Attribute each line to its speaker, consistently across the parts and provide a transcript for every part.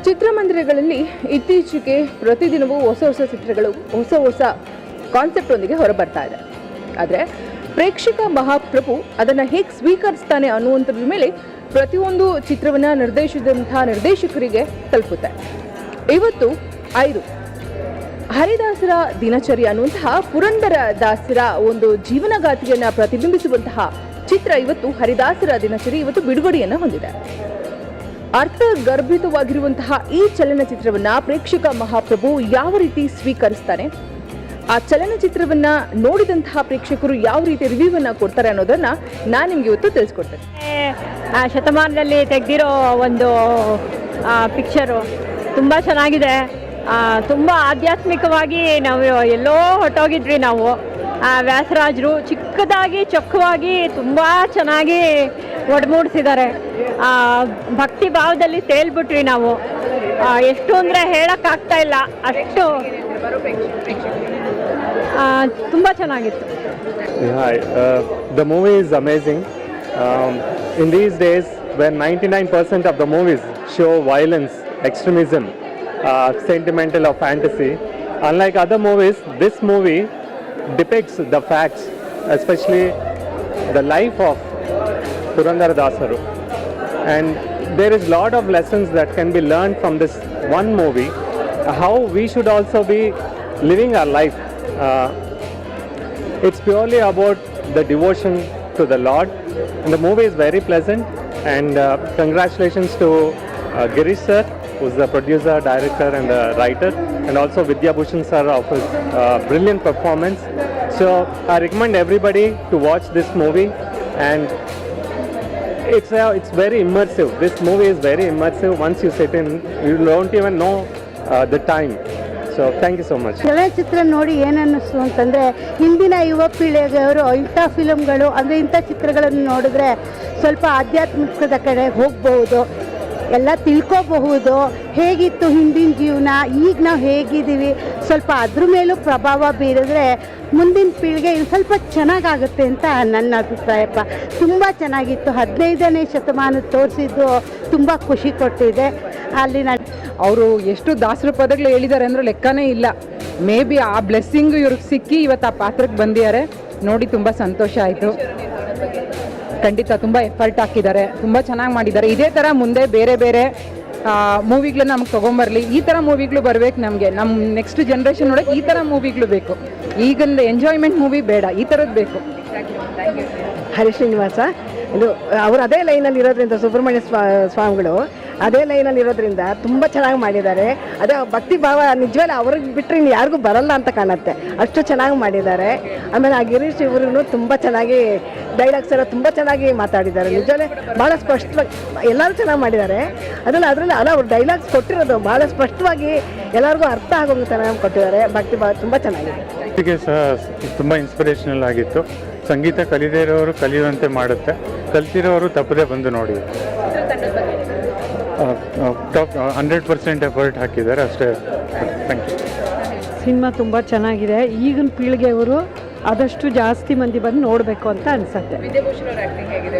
Speaker 1: ಚಿತ್ರಮಂದಿರಗಳಲ್ಲಿ ಇತ್ತೀಚೆಗೆ ಪ್ರತಿದಿನವೂ ಹೊಸ ಹೊಸ ಚಿತ್ರಗಳು ಹೊಸ ಕಾನ್ಸೆಪ್ಟ್ ಒಂದಿಗೆ ಹೊರಬರ್ತಾ ಇದೆ. ಆದರೆ ಪ್ರೇಕ್ಷಕ ಮಹಾಪ್ರಭು ಅದನ್ನು ಹೇಗೆ ಸ್ವೀಕರಿಸ್ತಾನೆ ಅನ್ನುವಂಥದ್ರ ಮೇಲೆ ಪ್ರತಿಯೊಂದು ಚಿತ್ರವನ್ನು ನಿರ್ದೇಶಿಸಿದಂಥ ನಿರ್ದೇಶಕರಿಗೆ ತಲುಪುತ್ತೆ. ಇವತ್ತು 5 ಹರಿದಾಸರ ದಿನಚರಿ ಅನ್ನುವಂತಹ ಪುರಂದರ ದಾಸರ ಒಂದು ಜೀವನಗಾಥೆಯನ್ನು ಪ್ರತಿಬಿಂಬಿಸುವಂತಹ ಚಿತ್ರ ಇವತ್ತು ಹರಿದಾಸರ ದಿನಚರಿ ಇವತ್ತು ಬಿಡುಗಡೆಯನ್ನು ಹೊಂದಿದೆ. ಅರ್ಥಗರ್ಭಿತವಾಗಿರುವಂತಹ ಈ ಚಲನಚಿತ್ರವನ್ನ ಪ್ರೇಕ್ಷಕ ಮಹಾಪ್ರಭು ಯಾವ ರೀತಿ ಸ್ವೀಕರಿಸ್ತಾನೆ, ಆ ಚಲನಚಿತ್ರವನ್ನ ನೋಡಿದಂತಹ ಪ್ರೇಕ್ಷಕರು ಯಾವ ರೀತಿ ರಿವ್ಯೂವನ್ನ ಕೊಡ್ತಾರೆ ಅನ್ನೋದನ್ನ ನಾನು ನಿಮ್ಗೆ ಇವತ್ತು ತಿಳಿಸ್ಕೊಡ್ತೇನೆ.
Speaker 2: ಶತಮಾನದಲ್ಲಿ ತೆಗೆದಿರೋ ಒಂದು ಪಿಕ್ಚರು ತುಂಬ ಚೆನ್ನಾಗಿದೆ. ತುಂಬ ಆಧ್ಯಾತ್ಮಿಕವಾಗಿ ನಾವು ಎಲ್ಲೋ ಹೊಟ್ಟೋಗಿದ್ವಿ ನಾವು. ವ್ಯಾಸರಾಜರು ಚಿಕ್ಕದಾಗಿ ಚೊಕ್ಕವಾಗಿ ತುಂಬ ಚೆನ್ನಾಗಿ ಒಡಮೂಡಿಸಿದ್ದಾರೆ. ಭಕ್ತಿ ಭಾವದಲ್ಲಿ ತೇಲ್ಬಿಟ್ವಿ ನಾವು. ಎಷ್ಟು ಅಂದರೆ ಹೇಳೋಕ್ಕಾಗ್ತಾ ಇಲ್ಲ, ಅಷ್ಟು ತುಂಬ ಚೆನ್ನಾಗಿತ್ತು.
Speaker 3: The movie is amazing. In these days when 99% of the movies show violence, extremism, sentimental or fantasy, unlike other movies, this movie depicts the facts, especially the life of Purandara Dasaru, and there is lot of lessons that can be learned from this one movie, how we should also be living our life. It's purely about the devotion to the Lord, and the movie is very pleasant, and congratulations to Girish sir, who's the producer, director and the writer, and also Vidya Bhushan sir of his brilliant performance. So I recommend everybody to watch this movie, and it's very immersive. This movie is very immersive. Once you sit in, you don't even know the time. So thank you so much.
Speaker 4: ಚಲನಚಿತ್ರ ನೋಡಿ ಏನನ್ನಿಸ್ತು ಅಂತಂದರೆ, ಹಿಂದಿನ ಯುವ ಪೀಳಿಗೆಯವರು ಇಂಥ ಫಿಲಮ್ಗಳು ಅಂದರೆ ಇಂಥ ಚಿತ್ರಗಳನ್ನು ನೋಡಿದ್ರೆ ಸ್ವಲ್ಪ ಆಧ್ಯಾತ್ಮಿಕದ ಕಡೆ ಹೋಗ್ಬೋದು, ಎಲ್ಲ ತಿಳ್ಕೋಬಹುದು. ಹೇಗಿತ್ತು ಹಿಂದಿನ ಜೀವನ, ಈಗ ನಾವು ಹೇಗಿದ್ದೀವಿ, ಸ್ವಲ್ಪ ಅದ್ರ ಮೇಲೂ ಪ್ರಭಾವ ಬೀರಿದ್ರೆ ಮುಂದಿನ ಪೀಳಿಗೆ ಸ್ವಲ್ಪ ಚೆನ್ನಾಗಾಗುತ್ತೆ ಅಂತ ನನ್ನ ಅಭಿಪ್ರಾಯಪ್ಪ. ತುಂಬ ಚೆನ್ನಾಗಿತ್ತು. 15ನೇ ಶತಮಾನ ತೋರಿಸಿದ್ದು ತುಂಬ ಖುಷಿ ಕೊಟ್ಟಿದೆ. ಅಲ್ಲಿ
Speaker 5: ಅವರು ಎಷ್ಟು ದಾಸರ ಪದಗಳು ಹೇಳಿದ್ದಾರೆ ಅಂದರೆ ಲೆಕ್ಕನೇ ಇಲ್ಲ. ಮೇ ಬಿ ಆ ಬ್ಲೆಸ್ಸಿಂಗ್ ಇವ್ರಿಗೆ ಸಿಕ್ಕಿ ಇವತ್ತು ಆ ಪಾತ್ರಕ್ಕೆ ಬಂದಿದ್ದಾರೆ. ನೋಡಿ ತುಂಬ ಸಂತೋಷ ಆಯಿತು. ಖಂಡಿತ ತುಂಬ ಎಫರ್ಟ್ ಹಾಕಿದ್ದಾರೆ, ತುಂಬ ಚೆನ್ನಾಗಿ ಮಾಡಿದ್ದಾರೆ. ಇದೇ ಥರ ಮುಂದೆ ಬೇರೆ ಬೇರೆ ಮೂವಿಗಳನ್ನ ನಮ್ಗೆ ತೊಗೊಂಬರಲಿ. ಈ ಥರ ಮೂವಿಗಳು ಬರಬೇಕು ನಮಗೆ. ನಮ್ಮ ನೆಕ್ಸ್ಟ್ ಜನ್ರೇಷನ್ ನೋಡೋಕೆ ಈ ಥರ ಮೂವಿಗಳು ಬೇಕು. ಈಗಿಂದ ಎಂಜಾಯ್ಮೆಂಟ್ ಮೂವಿ ಬೇಡ, ಈ ಥರದ್ದು ಬೇಕು.
Speaker 6: ಹರಿಶ್ರೀನಿವಾಸ ಇದು ಅವರು ಅದೇ ಲೈನಲ್ಲಿ ಇರೋದ್ರಿಂದ, ಸುಬ್ರಹ್ಮಣ್ಯ ಸ್ವಾಮಿಗಳು ಅದೇ ಲೈನಲ್ಲಿ ಇರೋದ್ರಿಂದ ತುಂಬ ಚೆನ್ನಾಗಿ ಮಾಡಿದ್ದಾರೆ. ಅದೇ ಭಕ್ತಿ ಭಾವ ನಿಜವೇ ಅವ್ರಿಗೆ ಬಿಟ್ಟರೆ ಇನ್ನು ಯಾರಿಗೂ ಬರಲ್ಲ ಅಂತ ಕಾಣುತ್ತೆ, ಅಷ್ಟು ಚೆನ್ನಾಗಿ ಮಾಡಿದ್ದಾರೆ. ಆಮೇಲೆ ಆ ಗಿರೀಶ್ ಇವರು ತುಂಬ ಚೆನ್ನಾಗಿ ಡೈಲಾಗ್ಸ್ ಎಲ್ಲ ತುಂಬ ಚೆನ್ನಾಗಿ ಮಾತಾಡಿದ್ದಾರೆ. ನಿಜವೇ ಭಾಳ ಸ್ಪಷ್ಟವಾಗಿ ಎಲ್ಲರೂ ಚೆನ್ನಾಗಿ ಮಾಡಿದ್ದಾರೆ. ಅದರಲ್ಲಿ ಅವ್ರು ಡೈಲಾಗ್ಸ್ ಕೊಟ್ಟಿರೋದು ಭಾಳ ಸ್ಪಷ್ಟವಾಗಿ ಎಲ್ಲರಿಗೂ ಅರ್ಥ ಆಗೋಂಗೆ ಚೆನ್ನಾಗಿ ಕೊಟ್ಟಿದ್ದಾರೆ. ಭಕ್ತಿ ಭಾವ ತುಂಬ ಚೆನ್ನಾಗಿದೆ.
Speaker 3: ಸಹ ತುಂಬ ಇನ್ಸ್ಪಿರೇಷನಲ್ ಆಗಿತ್ತು. ಸಂಗೀತ ಕಲಿದೇ ಇರೋರು ಕಲಿಯುವಂತೆ ಮಾಡುತ್ತೆ, ಕಲ್ತಿರೋರು ತಪ್ಪದೆ ಬಂದು ನೋಡಿ. 100% ಎಫರ್ಟ್ ಹಾಕಿದ್ದಾರೆ ಅಷ್ಟೇ. Thank you.
Speaker 2: ಸಿನಿಮಾ ತುಂಬ ಚೆನ್ನಾಗಿದೆ. ಈಗಿನ ಪೀಳಿಗೆಯವರು ಆದಷ್ಟು ಜಾಸ್ತಿ ಮಂದಿ ಬಂದು ನೋಡಬೇಕು ಅಂತ ಅನಿಸುತ್ತೆ.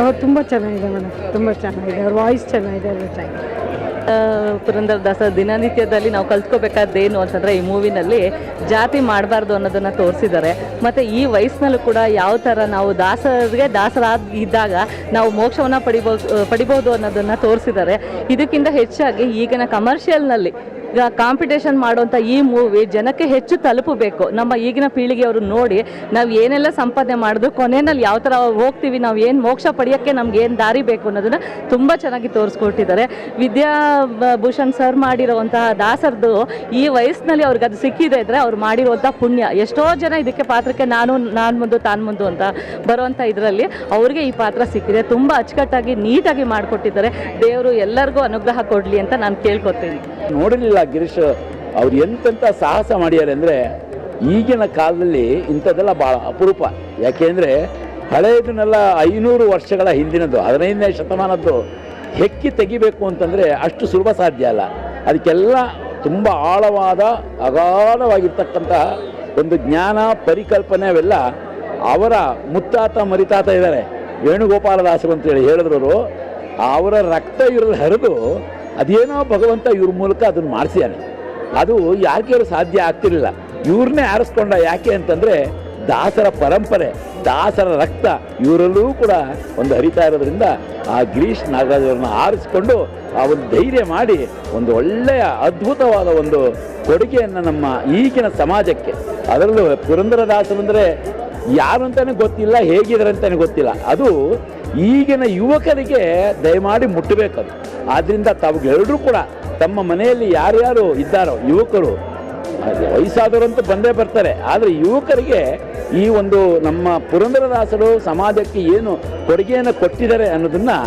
Speaker 2: ಅವ್ರು ತುಂಬ ಚೆನ್ನಾಗಿದೆ ಮೇಡಮ್, ತುಂಬ ಚೆನ್ನಾಗಿದೆ. ಅವ್ರ ವಾಯ್ಸ್ ಚೆನ್ನಾಗಿದೆ, ಎಲ್ಲ ಚೆನ್ನಾಗಿದೆ.
Speaker 7: ಪುರಂದರ ದಾಸರ ದಿನನಿತ್ಯದಲ್ಲಿ ನಾವು ಕಲ್ತ್ಕೋಬೇಕಾದ್ದೇನು ಅಂತಂದರೆ, ಈ ಮೂವಿನಲ್ಲಿ ಜಾತಿ ಮಾಡಬಾರ್ದು ಅನ್ನೋದನ್ನು ತೋರಿಸಿದ್ದಾರೆ. ಮತ್ತು ಈ ವಯಸ್ಸಿನಲ್ಲೂ ಕೂಡ ಯಾವ ಥರ ನಾವು ದಾಸರಾಗಿದ್ದಾಗ ನಾವು ಮೋಕ್ಷವನ್ನು ಪಡಿಬೋದು ಅನ್ನೋದನ್ನು ತೋರಿಸಿದ್ದಾರೆ. ಇದಕ್ಕಿಂತ ಹೆಚ್ಚಾಗಿ ಈಗಿನ ಕಮರ್ಷಿಯಲ್ನಲ್ಲಿ ಈಗ ಕಾಂಪಿಟೇಷನ್ ಮಾಡುವಂಥ ಈ ಮೂವಿ ಜನಕ್ಕೆ ಹೆಚ್ಚು ತಲುಪಬೇಕು. ನಮ್ಮ ಈಗಿನ ಪೀಳಿಗೆಯವರು ನೋಡಿ ನಾವು ಏನೆಲ್ಲ ಸಂಪಾದನೆ ಮಾಡಿದ್ರು ಕೊನೆಯಲ್ಲಿ ಯಾವ ಥರ ಹೋಗ್ತೀವಿ, ನಾವು ಏನು ಮೋಕ್ಷ ಪಡೆಯೋಕ್ಕೆ ನಮ್ಗೆ ಏನು ದಾರಿ ಬೇಕು ಅನ್ನೋದನ್ನು ತುಂಬ ಚೆನ್ನಾಗಿ ತೋರಿಸ್ಕೊಟ್ಟಿದ್ದಾರೆ. ವಿದ್ಯಾ ಭೂಷಣ್ ಸರ್ ಮಾಡಿರೋವಂತಹ ದಾಸರದು ಈ ವಯಸ್ಸಿನಲ್ಲಿ ಅವ್ರಿಗೆ ಅದು ಸಿಕ್ಕಿದೆ ಇದ್ದರೆ ಅವ್ರು ಮಾಡಿರುವಂಥ ಪುಣ್ಯ. ಎಷ್ಟೋ ಜನ ಇದಕ್ಕೆ ಪಾತ್ರಕ್ಕೆ ನಾನು ಮುಂದು ತಾನು ಮುಂದು ಅಂತ ಬರುವಂಥ ಇದರಲ್ಲಿ ಅವ್ರಿಗೆ ಈ ಪಾತ್ರ ಸಿಕ್ಕಿದೆ. ತುಂಬ ಅಚ್ಚುಕಟ್ಟಾಗಿ ನೀಟಾಗಿ ಮಾಡಿಕೊಟ್ಟಿದ್ದಾರೆ. ದೇವರು ಎಲ್ಲರಿಗೂ ಅನುಗ್ರಹ ಕೊಡಲಿ ಅಂತ ನಾನು ಕೇಳ್ಕೊತೀನಿ.
Speaker 8: ನೋಡಲಿಲ್ಲ ಗಿರೀಶ್ ಅವ್ರು ಎಂತೆಂಥ ಸಾಹಸ ಮಾಡಿದ್ದಾರೆ ಅಂದರೆ, ಈಗಿನ ಕಾಲದಲ್ಲಿ ಇಂಥದ್ದೆಲ್ಲ ಭಾಳ ಅಪರೂಪ. ಯಾಕೆಂದರೆ ಹಳೆಯದನ್ನೆಲ್ಲ 500 ವರ್ಷಗಳ ಹಿಂದಿನದ್ದು, 15ನೇ ಶತಮಾನದ್ದು ಹೆಕ್ಕಿ ತೆಗಿಬೇಕು ಅಂತಂದರೆ ಅಷ್ಟು ಸುಲಭ ಸಾಧ್ಯ ಅಲ್ಲ. ಅದಕ್ಕೆಲ್ಲ ತುಂಬ ಆಳವಾದ ಅಗಾಧವಾಗಿರ್ತಕ್ಕಂಥ ಒಂದು ಜ್ಞಾನ, ಪರಿಕಲ್ಪನೆ ಅವೆಲ್ಲ ಅವರ ಮುತ್ತಾತ ಮರಿತಾತ ಇದ್ದಾರೆ, ವೇಣುಗೋಪಾಲದಾಸರು ಅಂತೇಳಿ ಹೇಳಿದ್ರು. ಅವರ ರಕ್ತ ಇವ್ರಲ್ಲಿ ಹರಿದು ಅದೇನೋ ಭಗವಂತ ಇವ್ರ ಮೂಲಕ ಅದನ್ನು ಮಾಡಿಸಿದ್ದಾನೆ. ಅದು ಯಾಕೆ ಸಾಧ್ಯ ಆಗ್ತಿರಲಿಲ್ಲ, ಇವ್ರನ್ನೇ ಆರಿಸ್ಕೊಂಡ. ಯಾಕೆ ಅಂತಂದರೆ ದಾಸರ ಪರಂಪರೆ, ದಾಸರ ರಕ್ತ ಇವರಲ್ಲೂ ಕೂಡ ಒಂದು ಹರಿತಾ ಇರೋದ್ರಿಂದ ಆ ಗಿರೀಶ್ ನಾಗರಾಜ್ ಅವ್ರನ್ನ ಆರಿಸ್ಕೊಂಡು ಆ ಒಂದು ಧೈರ್ಯ ಮಾಡಿ ಒಂದು ಒಳ್ಳೆಯ ಅದ್ಭುತವಾದ ಒಂದು ಕೊಡುಗೆಯನ್ನು ನಮ್ಮ ಈಗಿನ ಸಮಾಜಕ್ಕೆ, ಅದರಲ್ಲೂ ಪುರಂದರದಾಸರಂದರೆ ಯಾರು ಅಂತಲೇ ಗೊತ್ತಿಲ್ಲ, ಹೇಗಿದ್ದಾರೆ ಅಂತಲೇ ಗೊತ್ತಿಲ್ಲ. ಅದು ಈಗಿನ ಯುವಕರಿಗೆ ದಯಮಾಡಿ ಮುಟ್ಟಬೇಕದು. ಆದ್ದರಿಂದ ತಾವುಗಳೆಲ್ಲರೂ ಕೂಡ ತಮ್ಮ ಮನೆಯಲ್ಲಿ ಯಾರ್ಯಾರು ಇದ್ದಾರೋ ಯುವಕರು, ವಯಸ್ಸಾದವರಂತೂ ಬಂದೇ ಬರ್ತಾರೆ, ಆದರೆ ಯುವಕರಿಗೆ ಈ ಒಂದು ನಮ್ಮ ಪುರಂದರದಾಸರು ಸಮಾಜಕ್ಕೆ ಏನು ಕೊಡುಗೆಯನ್ನು ಕೊಟ್ಟಿದ್ದಾರೆ ಅನ್ನೋದನ್ನು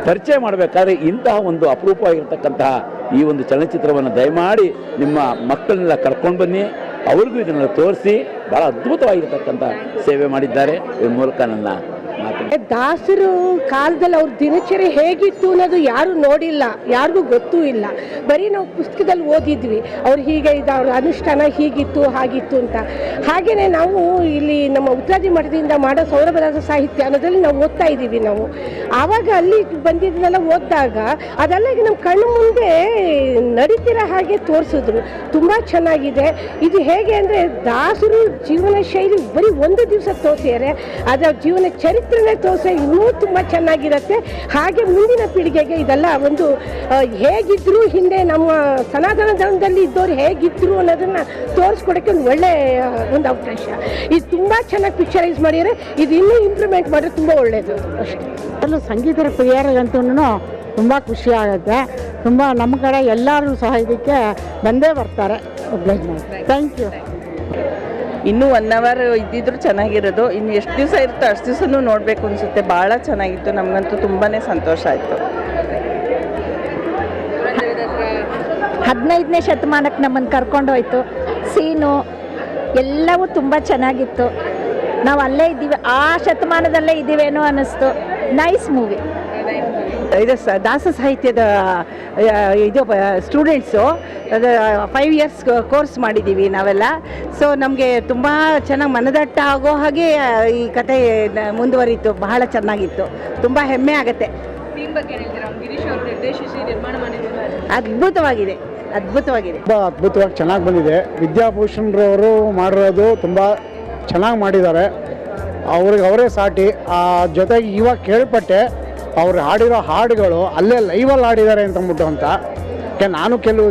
Speaker 8: ಪರಿಚಯ ಮಾಡಬೇಕಾದ್ರೆ ಇಂತಹ ಒಂದು ಅಪರೂಪವಾಗಿರ್ತಕ್ಕಂತಹ ಈ ಒಂದು ಚಲನಚಿತ್ರವನ್ನು ದಯಮಾಡಿ ನಿಮ್ಮ ಮಕ್ಕಳನ್ನೆಲ್ಲ ಕರ್ಕೊಂಡು ಬನ್ನಿ, ಅವ್ರಿಗೂ ಇದನ್ನೆಲ್ಲ ತೋರಿಸಿ ಭಾಳ ಅದ್ಭುತವಾಗಿರ್ತಕ್ಕಂಥ ಸೇವೆ ಮಾಡಿದ್ದಾರೆ. ಇದ್ರ ಮೂಲಕ ನನ್ನ
Speaker 4: ದಾಸರು ಕಾಲದಲ್ಲಿ ಅವ್ರ ದಿನಚರಿ ಹೇಗಿತ್ತು ಅನ್ನೋದು ಯಾರು ನೋಡಿಲ್ಲ, ಯಾರಿಗೂ ಗೊತ್ತೂ ಇಲ್ಲ. ಬರೀ ನಾವು ಪುಸ್ತಕದಲ್ಲಿ ಓದಿದ್ವಿ ಅವ್ರು ಹೀಗೆ ಇದು, ಅವ್ರ ಅನುಷ್ಠಾನ ಹೀಗಿತ್ತು ಹಾಗಿತ್ತು ಅಂತ. ಹಾಗೆಯೇ ನಾವು ಇಲ್ಲಿ ನಮ್ಮ ಉತ್ತರಾದಿ ಮಠದಿಂದ ಮಾಡೋ ಸೌರಭದಾಸ ಸಾಹಿತ್ಯ ಅನ್ನೋದ್ರಲ್ಲಿ ನಾವು ಓದ್ತಾ ಇದ್ದೀವಿ. ನಾವು ಆವಾಗ ಅಲ್ಲಿ ಬಂದಿದ್ದನ್ನೆಲ್ಲ ಓದಿದಾಗ ಅದೆಲ್ಲ ಈಗ ನಮ್ಮ ಕಣ್ಣು ಮುಂದೆ ನಡೀತಿರೋ ಹಾಗೆ ತೋರಿಸಿದ್ರು. ತುಂಬ ಚೆನ್ನಾಗಿದೆ. ಇದು ಹೇಗೆ ಅಂದರೆ ದಾಸರು ಜೀವನ ಶೈಲಿ ಬರೀ ಒಂದು ದಿವಸ ತೋರಿಸಿದ್ದಾರೆ, ಅದರ ಜೀವನ ಚರಿತ್ರೆನೇ ತೋರಿಸಿ ಇನ್ನೂ ತುಂಬ ಚೆನ್ನಾಗಿರುತ್ತೆ. ಹಾಗೆ ಮುಂದಿನ ಪೀಳಿಗೆಗೆ ಇದೆಲ್ಲ ಒಂದು ಹೇಗಿದ್ರು, ಹಿಂದೆ ನಮ್ಮ ಸನಾತನ ಧರ್ಮದಲ್ಲಿ ಇದ್ದವ್ರು ಹೇಗಿದ್ರು ಅನ್ನೋದನ್ನು ತೋರಿಸ್ಕೊಡೋಕ್ಕೆ ಒಂದು ಒಳ್ಳೆಯ ಒಂದು ಅವಕಾಶ. ಇದು ತುಂಬ ಚೆನ್ನಾಗಿ ಪಿಕ್ಚರೈಸ್ ಮಾಡಿದರೆ, ಇದು ಇನ್ನೂ ಇಂಪ್ರೂವ್ಮೆಂಟ್ ಮಾಡಿದ್ರೆ ತುಂಬ ಒಳ್ಳೆಯದು ಅಷ್ಟೇ.
Speaker 2: ಅಲ್ಲೂ ಸಂಗೀತರ ಪ್ರಿಯರಿಗಂತೂ ತುಂಬ ಖುಷಿ ಆಗುತ್ತೆ. ತುಂಬ ನಮ್ಮ ಕಡೆ ಎಲ್ಲರೂ ಸಹ ಇದಕ್ಕೆ ಬಂದೇ ಬರ್ತಾರೆ. Thank you.
Speaker 7: ಇನ್ನೂ 1 ಅವರ್ ಇದ್ದಿದ್ರು ಚೆನ್ನಾಗಿರೋದು. ಇನ್ನು ಎಷ್ಟು ದಿವಸ ಇರುತ್ತೋ ಅಷ್ಟು ದಿವಸನೂ ನೋಡಬೇಕು ಅನಿಸುತ್ತೆ. ಭಾಳ ಚೆನ್ನಾಗಿತ್ತು, ನಮಗಂತೂ ತುಂಬಾ ಸಂತೋಷ ಆಯಿತು.
Speaker 9: 15ನೇ ಶತಮಾನಕ್ಕೆ ನಮ್ಮನ್ನು ಕರ್ಕೊಂಡೋಯ್ತು. ಸೀನು ಎಲ್ಲವೂ ತುಂಬ ಚೆನ್ನಾಗಿತ್ತು. ನಾವು ಅಲ್ಲೇ ಇದ್ದೀವಿ, ಆ ಶತಮಾನದಲ್ಲೇ ಇದ್ದೀವೇನೋ ಅನ್ನಿಸ್ತು. Nice movie.
Speaker 6: ಇದು ದಾಸ ಸಾಹಿತ್ಯದ ಇದು ಸ್ಟೂಡೆಂಟ್ಸು 5 ಇಯರ್ಸ್ ಕೋರ್ಸ್ ಮಾಡಿದ್ದೀವಿ ನಾವೆಲ್ಲ. ಸೊ ನಮಗೆ ತುಂಬ ಚೆನ್ನಾಗಿ ಮನದಟ್ಟ ಆಗೋ ಹಾಗೆ ಈ ಕತೆ ಮುಂದುವರಿತು. ಬಹಳ ಚೆನ್ನಾಗಿತ್ತು, ತುಂಬ ಹೆಮ್ಮೆ ಆಗುತ್ತೆ. ಅದ್ಭುತವಾಗಿದೆ, ಅದ್ಭುತವಾಗಿದೆ.
Speaker 10: ತುಂಬ ಅದ್ಭುತವಾಗಿ ಚೆನ್ನಾಗಿ ಬಂದಿದೆ. ವಿದ್ಯಾಭೂಷಣ್ರವರು ಮಾಡಿರೋದು ತುಂಬ ಚೆನ್ನಾಗಿ ಮಾಡಿದ್ದಾರೆ. ಅವ್ರಿಗೆ ಅವರೇ ಸಾಟಿ. ಜೊತೆಗೆ ಇವಾಗ ಕೇಳ್ಪಟ್ಟೆ ಅವ್ರು ಹಾಡಿರೋ ಹಾಡುಗಳು ಅಲ್ಲೇ ಲೈವಲ್ಲಿ ಹಾಡಿದ್ದಾರೆ ಅಂತ. ನಾನು ಕೆಲವು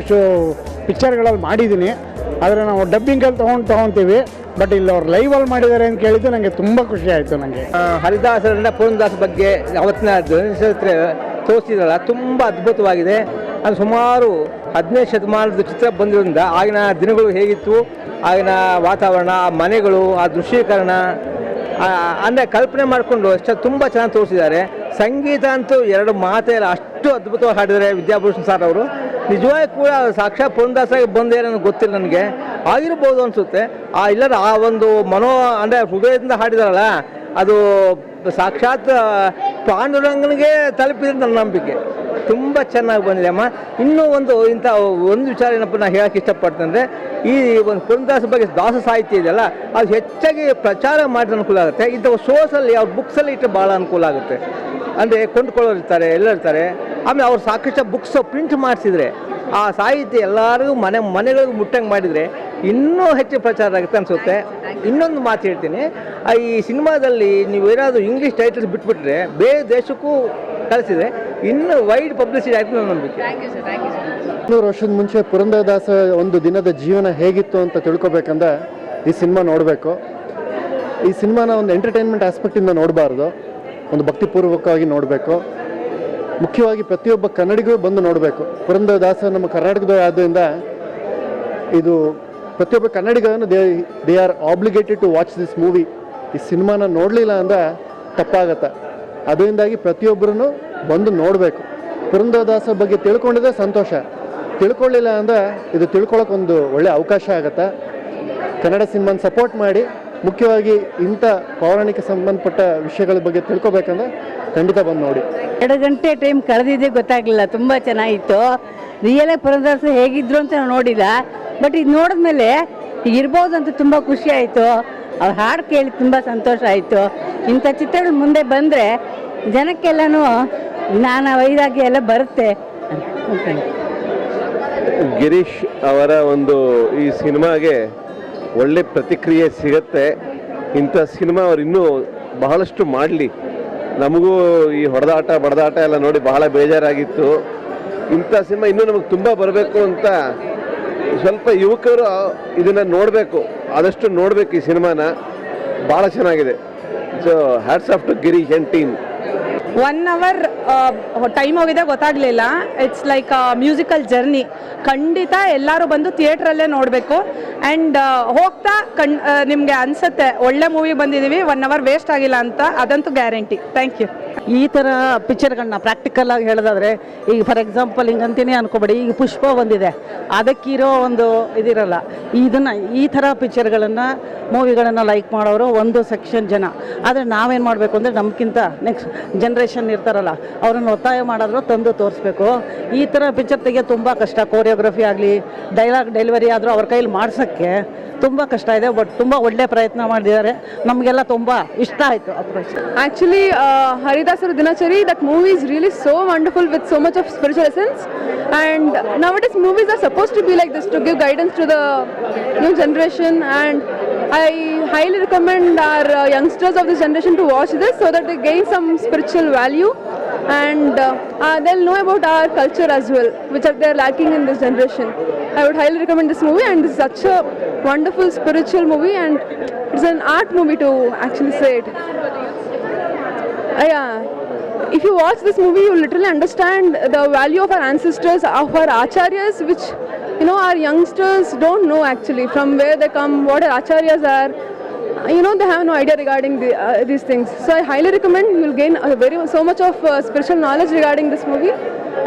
Speaker 10: ಪಿಕ್ಚರ್ಗಳಲ್ಲಿ ಮಾಡಿದ್ದೀನಿ, ಆದರೆ ನಾವು ಡಬ್ಬಿಂಗಲ್ಲಿ ತೊಗೊತೀವಿ. ಬಟ್ ಇಲ್ಲಿ ಅವ್ರು ಲೈವಲ್ಲಿ ಮಾಡಿದ್ದಾರೆ ಅಂತ ಕೇಳಿದ್ದು ನನಗೆ ತುಂಬ ಖುಷಿ ಆಯಿತು. ನನಗೆ
Speaker 11: ಹರಿದಾಸರಿಂದ ಪುರಂದರದಾಸ ಬಗ್ಗೆ ಅವತ್ತಿನ ತೋರಿಸಿದ್ರಲ್ಲ, ತುಂಬ ಅದ್ಭುತವಾಗಿದೆ. ಅದು ಸುಮಾರು 15ನೇ ಶತಮಾನದ ಚಿತ್ರ ಬಂದಿರೋದ್ರಿಂದ ಆಗಿನ ದಿನಗಳು ಹೇಗಿತ್ತು, ಆಗಿನ ವಾತಾವರಣ, ಆ ಮನೆಗಳು, ಆ ದೃಶ್ಯೀಕರಣ ಅಂದರೆ ಕಲ್ಪನೆ ಮಾಡಿಕೊಂಡು ಅಷ್ಟು ತುಂಬ ಚೆನ್ನಾಗಿ ತೋರಿಸಿದ್ದಾರೆ. ಸಂಗೀತ ಅಂತೂ 2 ಮಾತೇ ಇಲ್ಲ, ಅಷ್ಟು ಅದ್ಭುತವಾಗಿ ಹಾಡಿದ್ದಾರೆ ವಿದ್ಯಾಭೂಷಣ್ ಸರ್ ಅವರು. ನಿಜವಾಗಿ ಕೂಡ ಸಾಕ್ಷಾತ್ ಪುರಂದರದಾಸರಾಗಿ ಬಂದೇ ನನಗೆ ಗೊತ್ತಿಲ್ಲ, ನನಗೆ ಆಗಿರ್ಬೋದು ಅನಿಸುತ್ತೆ. ಇಲ್ಲದ ಆ ಒಂದು ಅಂದರೆ ಹೃದಯದಿಂದ ಹಾಡಿದಾರಲ್ಲ, ಅದು ಸಾಕ್ಷಾತ್ ಪಾಂಡುರಂಗನಿಗೆ ತಲುಪಿದ್ರೆ ನನ್ನ ನಂಬಿಕೆ. ತುಂಬ ಚೆನ್ನಾಗಿ ಬಂದಿದೆ ಅಮ್ಮ. ಇನ್ನೂ ಇಂಥ ಒಂದು ವಿಚಾರ ಏನಪ್ಪ ನಾನು ಹೇಳೋಕ್ಕೆ ಇಷ್ಟಪಡ್ತೇನೆ ಅಂದರೆ, ಈ ಒಂದು ಪುರಂದರದಾಸ ಬಗ್ಗೆ ದಾಸ ಸಾಹಿತ್ಯ ಇದೆಯಲ್ಲ, ಅದು ಹೆಚ್ಚಾಗಿ ಪ್ರಚಾರ ಮಾಡಿದ್ರೆ ಅನುಕೂಲ ಆಗುತ್ತೆ. ಇಂಥ ಶೋಸಲ್ಲಿ ಅವ್ರ ಬುಕ್ಸಲ್ಲಿ ಇಟ್ಟರೆ ಭಾಳ ಅನುಕೂಲ ಆಗುತ್ತೆ. ಅಂದರೆ ಕೊಂಡ್ಕೊಳ್ಳೋರು ಇರ್ತಾರೆ, ಎಲ್ಲ ಇರ್ತಾರೆ. ಆಮೇಲೆ ಅವ್ರು ಸಾಕಷ್ಟು ಬುಕ್ಸ್ ಪ್ರಿಂಟ್ ಮಾಡಿಸಿದ್ರೆ ಆ ಸಾಹಿತ್ಯ ಎಲ್ಲರಿಗೂ ಮನೆಗಳಿಗೂ ಮುಟ್ಟಂಗೆ ಮಾಡಿದರೆ ಇನ್ನೂ ಹೆಚ್ಚು ಪ್ರಚಾರ ಆಗುತ್ತೆ ಅನಿಸುತ್ತೆ. ಇನ್ನೊಂದು ಮಾತು ಹೇಳ್ತೀನಿ, ಈ ಸಿನಿಮಾದಲ್ಲಿ ನೀವು ಏನಾದರೂ ಇಂಗ್ಲೀಷ್ ಟೈಟಲ್ಸ್ ಬಿಟ್ಬಿಟ್ರೆ ಬೇರೆ ದೇಶಕ್ಕೂ ಕಳಿಸಿದರೆ ಇನ್ನೂ ವೈಡ್ ಪಬ್ಲಿಸಿಟಿ ಆಯಿತು ನನ್ನ ನಂಬಿಕೆ.
Speaker 10: 100 ವರ್ಷದ ಮುಂಚೆ ಪುರಂದರದಾಸ ಒಂದು ದಿನದ ಜೀವನ ಹೇಗಿತ್ತು ಅಂತ ತಿಳ್ಕೊಬೇಕಂದ್ರೆ ಈ ಸಿನಿಮಾ ನೋಡಬೇಕು. ಈ ಸಿನಿಮಾನ ಒಂದು ಎಂಟರ್ಟೈನ್ಮೆಂಟ್ ಆಸ್ಪೆಕ್ಟಿಂದ ನೋಡಬಾರ್ದು, ಒಂದು ಭಕ್ತಿಪೂರ್ವಕವಾಗಿ ನೋಡಬೇಕು. ಮುಖ್ಯವಾಗಿ ಪ್ರತಿಯೊಬ್ಬ ಕನ್ನಡಿಗರು ಬಂದು ನೋಡಬೇಕು. ಪುರಂದರದಾಸ ನಮ್ಮ ಕರ್ನಾಟಕದ ಆದ್ದರಿಂದ ಇದು ಪ್ರತಿಯೊಬ್ಬ ಕನ್ನಡಿಗರನ್ನು they are obligated to watch this movie. ಈ ಸಿನಿಮಾನ ನೋಡಲಿಲ್ಲ ಅಂದರೆ ತಪ್ಪಾಗತ್ತೆ. ಅದರಿಂದಾಗಿ ಪ್ರತಿಯೊಬ್ಬರೂ ಬಂದು ನೋಡಬೇಕು. ಪುರಂದರದಾಸ ಬಗ್ಗೆ ತಿಳ್ಕೊಂಡಿದ್ರೆ ಸಂತೋಷ, ತಿಳ್ಕೊಳ್ಳಿಲ್ಲ ಅಂದರೆ ಇದು ತಿಳ್ಕೊಳ್ಳೋಕೆ ಒಂದು ಒಳ್ಳೆಯ ಅವಕಾಶ ಆಗುತ್ತೆ. ಕನ್ನಡ ಸಿನಿಮಾನ ಸಪೋರ್ಟ್ ಮಾಡಿ. ಮುಖ್ಯವಾಗಿ ಇಂಥ ಪೌರಾಣಿಕ ಸಂಬಂಧಪಟ್ಟ ವಿಷಯಗಳ ಬಗ್ಗೆ ತಿಳ್ಕೊಬೇಕಂದ್ರೆ ಖಂಡಿತ ಬಂದು ನೋಡಿ.
Speaker 4: 2 ಗಂಟೆ ಟೈಮ್ ಕಳೆದಿದ್ದೆ ಗೊತ್ತಾಗಲಿಲ್ಲ. ತುಂಬ ಚೆನ್ನಾಗಿತ್ತು. ರಿಯಲಾಗಿ ಪುರಂದರದಾಸ ಹೇಗಿದ್ರು ಅಂತ ನಾವು ನೋಡಿಲ್ಲ, ಬಟ್ ಇದು ನೋಡಿದ್ಮೇಲೆ ಇರ್ಬೋದು ಅಂತ ತುಂಬ ಖುಷಿ ಆಯಿತು. ಅವ್ರು ಹಾಡು ಕೇಳಿ ತುಂಬ ಸಂತೋಷ ಆಯಿತು. ಇಂಥ ಚಿತ್ರಗಳು ಮುಂದೆ ಬಂದರೆ ಜನಕ್ಕೆಲ್ಲನೂ ಜ್ಞಾನ ವೈರಾಗ್ಯ ಎಲ್ಲ ಬರುತ್ತೆ.
Speaker 12: ಗಿರೀಶ್ ಅವರ ಒಂದು ಈ ಸಿನಿಮಾಗೆ ಒಳ್ಳೆ ಪ್ರತಿಕ್ರಿಯೆ ಸಿಗತ್ತೆ. ಇಂಥ ಸಿನಿಮಾ ಅವ್ರು ಇನ್ನೂ ಬಹಳಷ್ಟು ಮಾಡಲಿ. ನಮಗೂ ಈ ಹೊಡೆದಾಟ ಬಡದಾಟ ಎಲ್ಲ ನೋಡಿ ಬಹಳ ಬೇಜಾರಾಗಿತ್ತು. ಇಂಥ ಸಿನಿಮಾ ಇನ್ನೂ ನಮಗೆ ತುಂಬ ಬರಬೇಕು ಅಂತ ಸ್ವಲ್ಪ ಯುವಕರು ಇದನ್ನು ನೋಡಬೇಕು, ಆದಷ್ಟು ನೋಡಬೇಕು ಈ ಸಿನಿಮಾನ. ಭಾಳ ಚೆನ್ನಾಗಿದೆ. So hats off to Girish and team.
Speaker 2: 1 hour time ಹೋಗಿದೆ ಗೊತ್ತಾಗಲಿಲ್ಲ. It's like musical journey. ಖಂಡಿತ ಎಲ್ಲರೂ ಬಂದು ಥಿಯೇಟ್ರಲ್ಲೇ ನೋಡಬೇಕು. ಆ್ಯಂಡ್ ಹೋಗ್ತಾ ನಿಮಗೆ ಅನಿಸುತ್ತೆ ಒಳ್ಳೆ ಮೂವಿ ಬಂದಿದ್ದೀವಿ, 1 hour ವೇಸ್ಟ್ ಆಗಿಲ್ಲ ಅಂತ, ಅದಂತೂ ಗ್ಯಾರಂಟಿ. Thank you.
Speaker 6: ಈ ಥರ ಪಿಕ್ಚರ್ಗಳನ್ನ ಪ್ರಾಕ್ಟಿಕಲ್ ಆಗಿ ಹೇಳೋದಾದ್ರೆ, ಈಗ ಫಾರ್ ಎಕ್ಸಾಂಪಲ್ ಹಿಂಗಂತೀನಿ ಅನ್ಕೋಬೇಡಿ, ಈಗ ಪುಷ್ಪ ಬಂದಿದೆ, ಅದಕ್ಕಿರೋ ಒಂದು ಇದಿರಲ್ಲ. ಈ ಥರ ಪಿಕ್ಚರ್ಗಳನ್ನು ಮೂವಿಗಳನ್ನು ಲೈಕ್ ಮಾಡೋರು ಒಂದು ಸೆಕ್ಷನ್ ಜನ. ಆದರೆ ನಾವೇನು ಮಾಡಬೇಕು ಅಂದರೆ ನಮ್ಗಿಂತ ನೆಕ್ಸ್ಟ್ ಜನ್ರೇಷನ್ ಇರ್ತಾರಲ್ಲ ಅವ್ರನ್ನ ಒತ್ತಾಯ ಮಾಡಿದ್ರು ತಂದು ತೋರಿಸ್ಬೇಕು. ಈ ಥರ ಪಿಕ್ಚರ್ ತೆಗೆಯೋದು ತುಂಬ ಕಷ್ಟ. ಕೋರಿಯೋಗ್ರಫಿ ಆಗಲಿ, ಡೈಲಾಗ್ ಡೆಲಿವರಿ ಆದರೂ ಅವ್ರ ಕೈಲಿ ಮಾಡ್ಸೋಕ್ಕೆ ತುಂಬ ಕಷ್ಟ ಇದೆ. ಬಟ್ ತುಂಬ ಒಳ್ಳೆ ಪ್ರಯತ್ನ ಮಾಡಿದ್ದಾರೆ. ನಮಗೆಲ್ಲ ತುಂಬ ಇಷ್ಟ ಆಯಿತು approach.
Speaker 1: Actually, Haridasara Dinachari, that movie is really so wonderful with so much of spiritual essence. And nowadays movies are supposed to be like this, to give guidance to the new generation. And I highly recommend our youngsters of this generation to watch this so that they gain some spiritual value. And they'll know about our culture as well, which they're lacking in this generation. I would highly recommend this movie, and this is such a wonderful spiritual movie, and it's an art movie to actually say it. If you watch this movie, you literally understand the value of our ancestors, of our acharyas, which our youngsters don't know actually, from where they come, what our acharyas are. They have no idea regarding these things. So I highly recommend. You will gain so much of spiritual knowledge regarding this movie.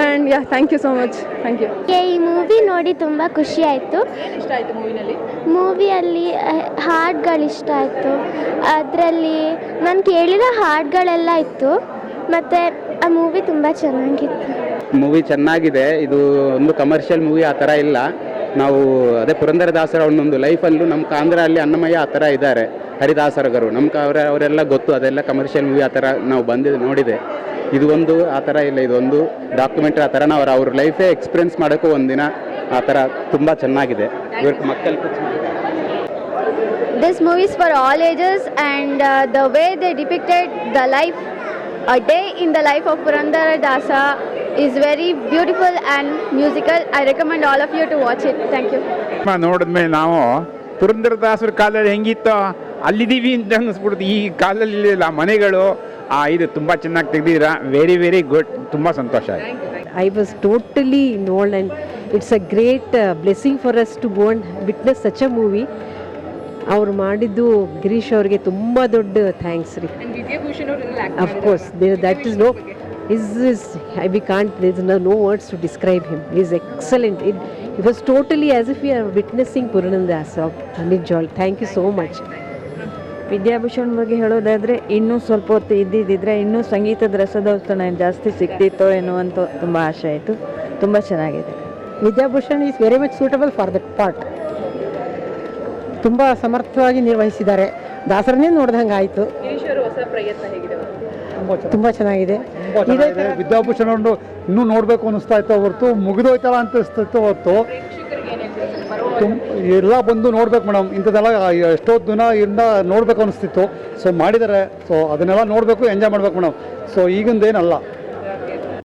Speaker 1: And yeah, thank you so much. Thank you.
Speaker 9: ಈ movie ನೋಡಿ ತುಂಬ ಖುಷಿ ಆಯಿತು.
Speaker 1: ಇಷ್ಟ ಆಯ್ತು ಮೂವಿನಲ್ಲಿ?
Speaker 9: ಮೂವಿಯಲ್ಲಿ ಹಾಡುಗಳು ಇಷ್ಟ ಆಯಿತು. ಅದರಲ್ಲಿ ನಾನು ಕೇಳಿದ ಹಾಡುಗಳೆಲ್ಲ ಇತ್ತು. ಮತ್ತು ಆ ಮೂವಿ ತುಂಬ ಚೆನ್ನಾಗಿತ್ತು.
Speaker 11: ಮೂವಿ ಚೆನ್ನಾಗಿದೆ. ಇದು ಒಂದು ಕಮರ್ಷಿಯಲ್ ಮೂವಿ ಆ ಥರ ಇಲ್ಲ. ನಾವು ಅದೇ ಪುರಂದರದಾಸರ ಒಂದೊಂದು ಲೈಫಲ್ಲೂ ನಮ್ಮ ಆಂಧ್ರಲ್ಲಿ ಅನ್ನಮಯ್ಯ ಆ ಥರ ಇದ್ದಾರೆ, ಹರಿದಾಸರಗರು ಅವರೆಲ್ಲ ಗೊತ್ತು. ಅದೆಲ್ಲ ಕಮರ್ಷಿಯಲ್ ಮೂವಿ ಆ ಥರ ನಾವು ನೋಡಿದೆ. ಇದು ಒಂದು ಆ ಥರ ಇಲ್ಲ, ಇದೊಂದು ಡಾಕ್ಯುಮೆಂಟ್ರಿ ಆ ಥರ ನಾವು ಅವ್ರ ಲೈಫೇ ಎಕ್ಸ್ಪೀರಿಯನ್ಸ್ ಮಾಡೋಕ್ಕೂ ಒಂದಿನ ಆ ಥರ ತುಂಬ ಚೆನ್ನಾಗಿದೆ. ಇವ್ರಿಗೆ ಮಕ್ಕಳು
Speaker 9: This movie is for all ages, and the way they depicted the life, a day in the life of Purandaradasa is very beautiful and musical. I recommend all of you to watch it. Thank you.
Speaker 11: ನೋಡಿದ್ಮೇಲೆ ನಾವು ಪುರಂದರದಾಸರ ಕಾಲದಲ್ಲಿ ಹೆಂಗಿತ್ತೋ ಅಲ್ಲಿದ್ದೀವಿ ಅಂತ ಅನ್ನಿಸ್ಬಿಡ್ತು. ಈ ಕಾಲದಲ್ಲಿ ಇಲ್ಲ ಮನೆಗಳು. ಇದು ತುಂಬ ಚೆನ್ನಾಗಿ ತೆಗೆದಿದ್ದೀರಾ. Very very good. ತುಂಬ ಸಂತೋಷ ಆಯಿತು.
Speaker 2: I was totally involved, and it's a great blessing for us to go and witness such a movie. ಅವ್ರು ಮಾಡಿದ್ದು ಗಿರೀಶ್ ಅವ್ರಿಗೆ ತುಂಬ ದೊಡ್ಡ ಥ್ಯಾಂಕ್ಸ್ ರೀ. Of course that is no we can't, there's no words to describe him. He is excellent. It was totally as if we are witnessing Purandaradasa. ನಿಜವಾಗ್ಲೂ thank you so much.
Speaker 7: Vidyabhushan ಬಗ್ಗೆ ಹೇಳೋದಾದರೆ ಇನ್ನೂ ಸ್ವಲ್ಪ ಹೊತ್ತು ಇದ್ದಿದ್ದರೆ ಇನ್ನೂ ಸಂಗೀತದ ರಸದೌತಣ ಜಾಸ್ತಿ ಸಿಗ್ತಿತ್ತೋ ಎನ್ನುವಂಥ ತುಂಬ ಆಸೆ ಆಯಿತು. ತುಂಬ ಚೆನ್ನಾಗಿದೆ.
Speaker 6: Vidyabhushan is very much suitable for that part. ತುಂಬ ಸಮರ್ಥವಾಗಿ ನಿರ್ವಹಿಸಿದ್ದಾರೆ. ದಾಸರನ್ನೇ ನೋಡ್ದಂಗೆ ಆಯಿತು. ತುಂಬ ಚೆನ್ನಾಗಿದೆ.
Speaker 10: ವಿದ್ಯಾಭೂಷಣ ಇನ್ನೂ ನೋಡಬೇಕು ಅನ್ನಿಸ್ತಾ ಇತ್ತು ಹೊರತು ಮುಗಿದೋಯ್ತಲ್ಲ ಅಂತ ಅನಿಸ್ತಿತ್ತು ಹೊರತು ಎಲ್ಲ ಬಂದು ನೋಡ್ಬೇಕು ಮೇಡಮ್. ಇಂಥದ್ದೆಲ್ಲ ಎಷ್ಟೋ ದಿನ ನೋಡಬೇಕು ಅನಿಸ್ತಿತ್ತು. ಸೊ ಮಾಡಿದ್ದಾರೆ. ಸೊ ಅದನ್ನೆಲ್ಲ ನೋಡಬೇಕು, ಎಂಜಾಯ್ ಮಾಡ್ಬೇಕು ಮೇಡಮ್. ಸೊ ಈಗಿಂದೇನಲ್ಲ.